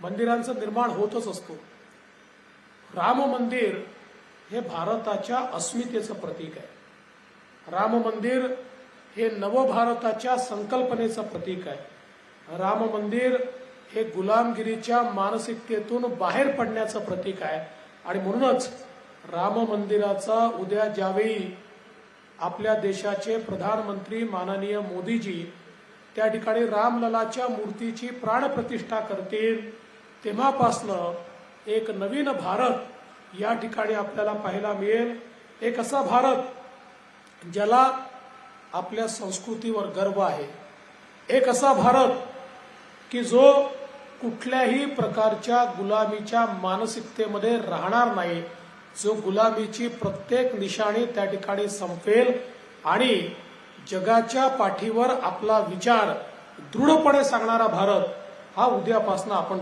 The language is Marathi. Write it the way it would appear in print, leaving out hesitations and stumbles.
मंदिरांचं निर्माण होतच असतो. राम मंदिर हे भारताच्या अस्मितेचं प्रतीक आहे. राम मंदिर हे नवभारताच्या संकल्पनेचं प्रतीक आहे. राम मंदिर हे गुलामगिरीच्या मानसिकतेतून बाहेर पडण्याचं प्रतीक आहे. आणि म्हणूनच राम मंदिराचा उद्या ज्यावेळी आपल्या देशाचे प्रधानमंत्री माननीय मोदीजी त्या ठिकाणी रामललाच्या मूर्तीची प्राणप्रतिष्ठा करतील, तेव्हापासनं एक नवीन भारत या ठिकाणी आपल्याला पाहायला मिळेल. एक असा भारत ज्याला आपल्या संस्कृतीवर गर्व आहे. एक असा भारत की जो कुठल्याही प्रकारच्या गुलामीच्या मानसिकतेमध्ये राहणार नाही, जो गुलामीची प्रत्येक निशाणी त्या ठिकाणी संपेल आणि जगाच्या पाठीवर आपला विचार दृढपणे सांगणारा भारत हा उद्यापासून आपण